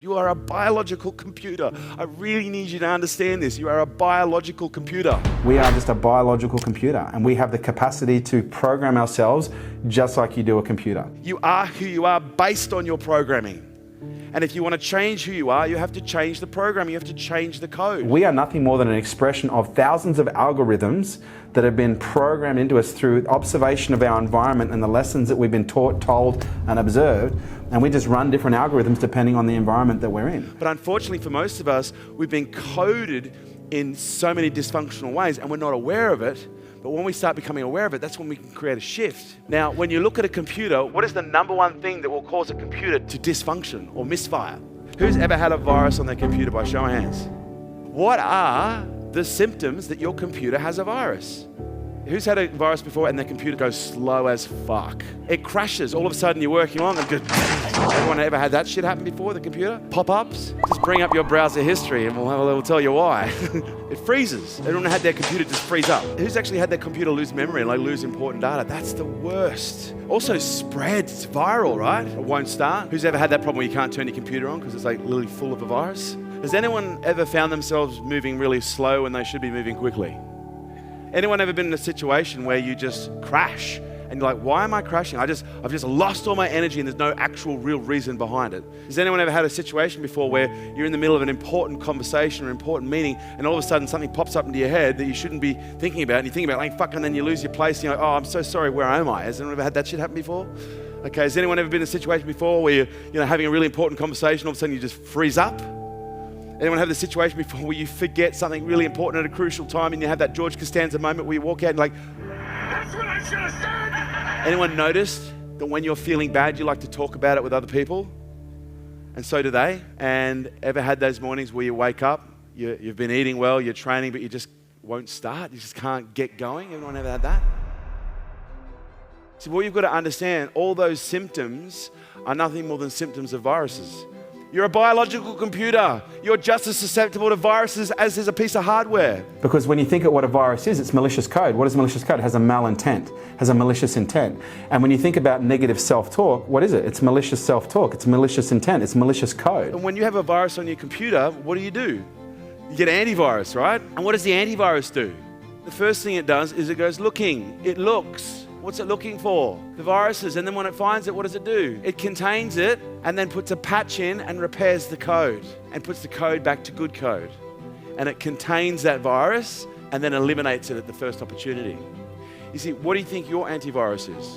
You are a biological computer. I really need you to understand this. You are a biological computer. We are just a biological computer, and we have the capacity to program ourselves just like you do a computer. You are who you are based on your programming. And if you want to change who you are, you have to change the programming. You have to change the code. We are nothing more than an expression of thousands of algorithms that have been programmed into us through observation of our environment and the lessons that we've been taught, told, and observed. And we just run different algorithms depending on the environment that we're in. But unfortunately for most of us, we've been coded in so many dysfunctional ways and we're not aware of it. But when we start becoming aware of it, that's when we can create a shift. Now, when you look at a computer, what is the number one thing that will cause a computer to dysfunction or misfire? Who's ever had a virus on their computer by show of hands? What are the symptoms that your computer has a virus? Who's had a virus before and their computer goes slow as fuck? It crashes. All of a sudden you're working along and just... Everyone ever had that shit happen before, the computer? Pop-ups? Just bring up your browser history and we'll tell you why. It freezes. Everyone had their computer just freeze up. Who's actually had their computer lose memory and like lose important data? That's the worst. Also spreads. It's viral, right? It won't start. Who's ever had that problem where you can't turn your computer on because it's like literally full of a virus? Has anyone ever found themselves moving really slow when they should be moving quickly? Anyone ever been in a situation where you just crash and you're like, why am I crashing? I've just lost all my energy and there's no actual real reason behind it. Has anyone ever had a situation before where you're in the middle of an important conversation or important meeting and all of a sudden something pops up into your head that you shouldn't be thinking about and you think about like, fuck, and then you lose your place and you're like, oh, I'm so sorry, where am I? Has anyone ever had that shit happen before? Okay, has anyone ever been in a situation before where you're having a really important conversation, all of a sudden you just freeze up? Anyone have the situation before where you forget something really important at a crucial time and you have that George Costanza moment where you walk out and like, that's what I should have said? Anyone noticed that when you're feeling bad, you like to talk about it with other people? And so do they. And ever had those mornings where you wake up, you've been eating well, you're training, but you just won't start, you just can't get going? Anyone ever had that? So what you've got to understand, all those symptoms are nothing more than symptoms of viruses. You're a biological computer. You're just as susceptible to viruses as is a piece of hardware. Because when you think of what a virus is, it's malicious code. What is malicious code? It has a malintent, has a malicious intent. And when you think about negative self-talk, what is it? It's malicious self-talk. It's malicious intent. It's malicious code. And when you have a virus on your computer, what do? You get antivirus, right? And what does the antivirus do? The first thing it does is it goes looking. It looks. What's it looking for? The viruses. And then when it finds it, what does it do? It contains it and then puts a patch in and repairs the code and puts the code back to good code. And it contains that virus and then eliminates it at the first opportunity. You see, what do you think your antivirus is?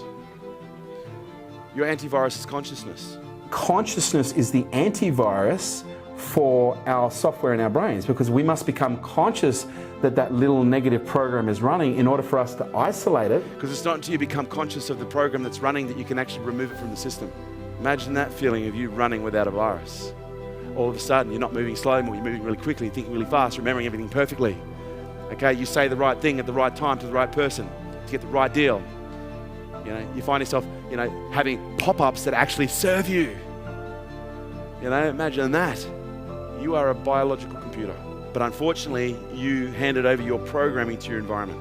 Your antivirus is consciousness. Consciousness is the antivirus for our software in our brains, because we must become conscious that that little negative program is running in order for us to isolate it. Because it's not until you become conscious of the program that's running that you can actually remove it from the system. Imagine that feeling of you running without a virus. All of a sudden, you're not moving slow more, you're moving really quickly, thinking really fast, remembering everything perfectly. Okay, you say the right thing at the right time to the right person to get the right deal. You find yourself, having pop-ups that actually serve you. Imagine that. You are a biological computer, but unfortunately, you handed over your programming to your environment.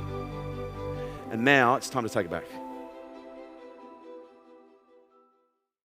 And now it's time to take it back.